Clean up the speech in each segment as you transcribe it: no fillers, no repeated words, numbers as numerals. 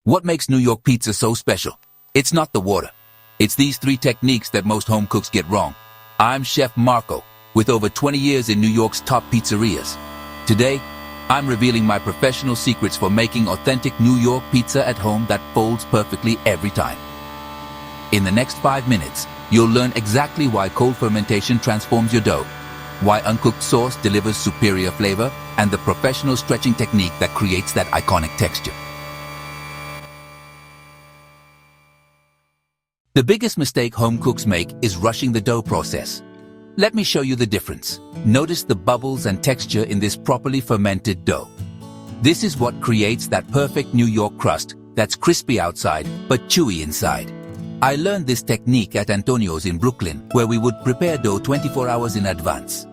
What makes New York pizza so special? It's not the water. It's these 3 techniques that most home cooks get wrong. I'm Chef Marco, with over 20 years in New York's top pizzerias. Today, I'm revealing my professional secrets for making authentic New York pizza at home that folds perfectly every time. In the next 5 minutes, you'll learn exactly why cold fermentation transforms your dough, why uncooked sauce delivers superior flavor, and the professional stretching technique that creates that iconic texture. The biggest mistake home cooks make is rushing the dough process. Let me show you the difference. Notice the bubbles and texture in this properly fermented dough. This is what creates that perfect New York crust that's crispy outside but chewy inside. I learned this technique at Antonio's in Brooklyn, where we would prepare dough 24 hours in advance.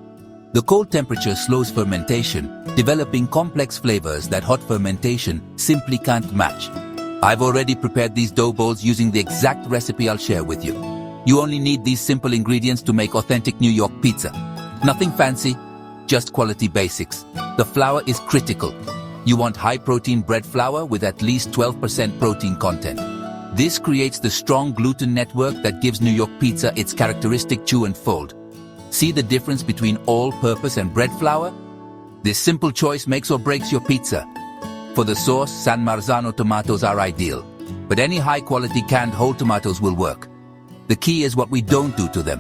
The cold temperature slows fermentation, developing complex flavors that hot fermentation simply can't match. I've already prepared these dough balls using the exact recipe I'll share with you. You only need these simple ingredients to make authentic New York pizza. Nothing fancy, just quality basics. The flour is critical. You want high-protein bread flour with at least 12% protein content. This creates the strong gluten network that gives New York pizza its characteristic chew and fold. See the difference between all-purpose and bread flour? This simple choice makes or breaks your pizza. For the sauce, San Marzano tomatoes are ideal, but any high-quality canned whole tomatoes will work. The key is what we don't do to them,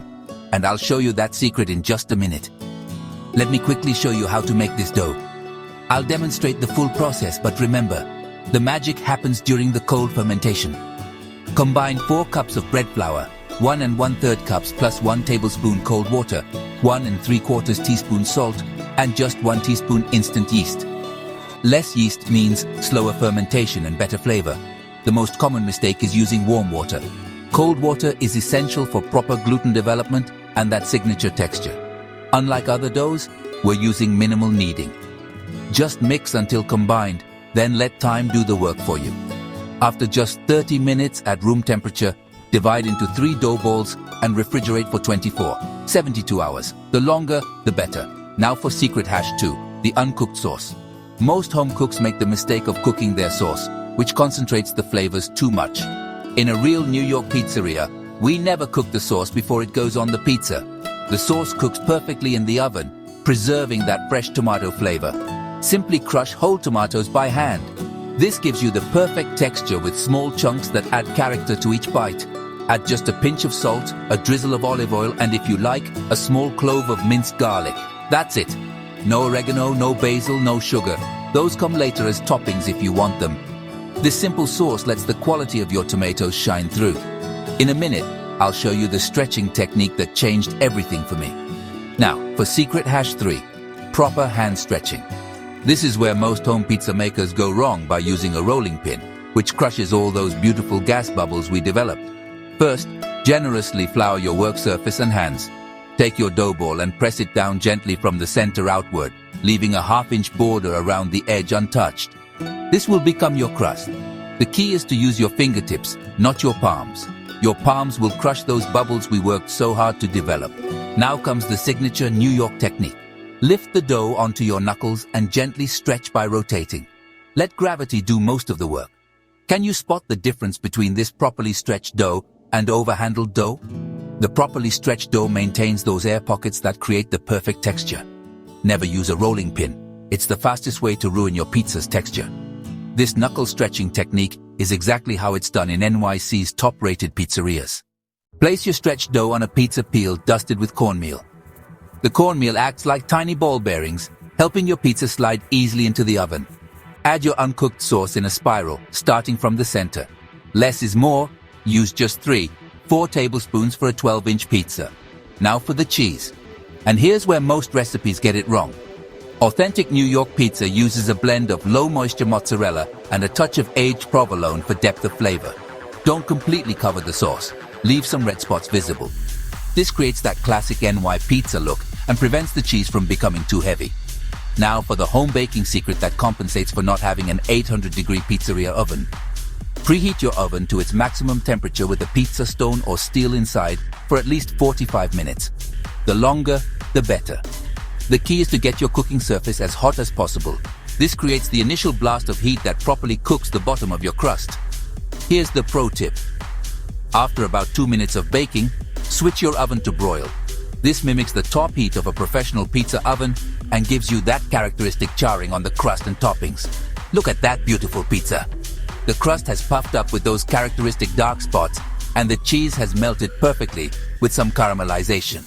and I'll show you that secret in just a minute. Let me quickly show you how to make this dough. I'll demonstrate the full process, but remember, the magic happens during the cold fermentation. Combine 4 cups of bread flour, 1 1/3 cups plus 1 tablespoon cold water, 1 3/4 teaspoon salt, and just 1 teaspoon instant yeast. Less yeast means slower fermentation and better flavor. The most common mistake is using warm water. Cold water is essential for proper gluten development and that signature texture. Unlike other doughs, we're using minimal kneading. Just mix until combined, then let time do the work for you. After just 30 minutes at room temperature, divide into 3 dough balls and refrigerate for 72 hours. The longer, the better. Now for secret hash 2, the uncooked sauce. Most home cooks make the mistake of cooking their sauce, which concentrates the flavors too much. In a real New York pizzeria, we never cook the sauce before it goes on the pizza. The sauce cooks perfectly in the oven, preserving that fresh tomato flavor. Simply crush whole tomatoes by hand. This gives you the perfect texture with small chunks that add character to each bite. Add just a pinch of salt, a drizzle of olive oil, and if you like, a small clove of minced garlic. That's it. No oregano, no basil, no sugar. Those come later as toppings if you want them. This simple sauce lets the quality of your tomatoes shine through. In a minute, I'll show you the stretching technique that changed everything for me. Now, for secret hash 3, proper hand stretching. This is where most home pizza makers go wrong by using a rolling pin, which crushes all those beautiful gas bubbles we developed. First, generously flour your work surface and hands. Take your dough ball and press it down gently from the center outward, leaving a half-inch border around the edge untouched. This will become your crust. The key is to use your fingertips, not your palms. Your palms will crush those bubbles we worked so hard to develop. Now comes the signature New York technique. Lift the dough onto your knuckles and gently stretch by rotating. Let gravity do most of the work. Can you spot the difference between this properly stretched dough and overhandled dough? The properly stretched dough maintains those air pockets that create the perfect texture. Never use a rolling pin. It's the fastest way to ruin your pizza's texture. This knuckle stretching technique is exactly how it's done in NYC's top-rated pizzerias. Place your stretched dough on a pizza peel dusted with cornmeal. The cornmeal acts like tiny ball bearings, helping your pizza slide easily into the oven. Add your uncooked sauce in a spiral, starting from the center. Less is more. Use just 4 tablespoons for a 12-inch pizza. Now for the cheese. And here's where most recipes get it wrong. Authentic New York pizza uses a blend of low-moisture mozzarella and a touch of aged provolone for depth of flavor. Don't completely cover the sauce. Leave some red spots visible. This creates that classic NY pizza look and prevents the cheese from becoming too heavy. Now for the home baking secret that compensates for not having an 800-degree pizzeria oven. Preheat your oven to its maximum temperature with a pizza stone or steel inside for at least 45 minutes. The longer, the better. The key is to get your cooking surface as hot as possible. This creates the initial blast of heat that properly cooks the bottom of your crust. Here's the pro tip. After about 2 minutes of baking, switch your oven to broil. This mimics the top heat of a professional pizza oven and gives you that characteristic charring on the crust and toppings. Look at that beautiful pizza. The crust has puffed up with those characteristic dark spots, and the cheese has melted perfectly with some caramelization.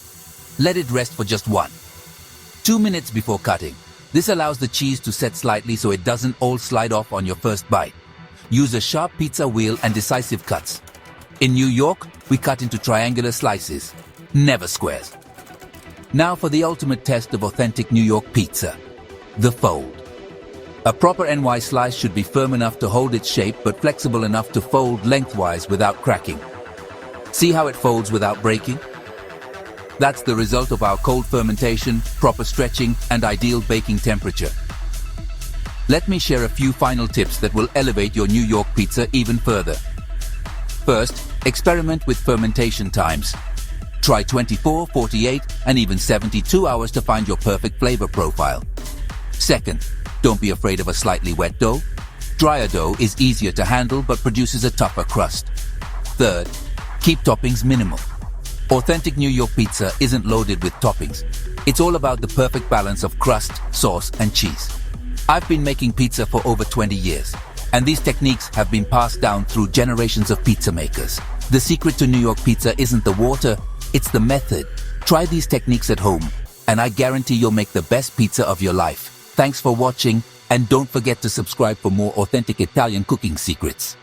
Let it rest for just 2 minutes before cutting. This allows the cheese to set slightly so it doesn't all slide off on your first bite. Use a sharp pizza wheel and decisive cuts. In New York, we cut into triangular slices, never squares. Now for the ultimate test of authentic New York pizza, the fold. A proper NY slice should be firm enough to hold its shape but flexible enough to fold lengthwise without cracking. See how it folds without breaking? That's the result of our cold fermentation, proper stretching, and ideal baking temperature. Let me share a few final tips that will elevate your New York pizza even further. First, experiment with fermentation times. Try 24, 48, and even 72 hours to find your perfect flavor profile. Second, don't be afraid of a slightly wet dough. Drier dough is easier to handle but produces a tougher crust. Third, keep toppings minimal. Authentic New York pizza isn't loaded with toppings. It's all about the perfect balance of crust, sauce, and cheese. I've been making pizza for over 20 years, and these techniques have been passed down through generations of pizza makers. The secret to New York pizza isn't the water, it's the method. Try these techniques at home, and I guarantee you'll make the best pizza of your life. Thanks for watching, and don't forget to subscribe for more authentic Italian cooking secrets.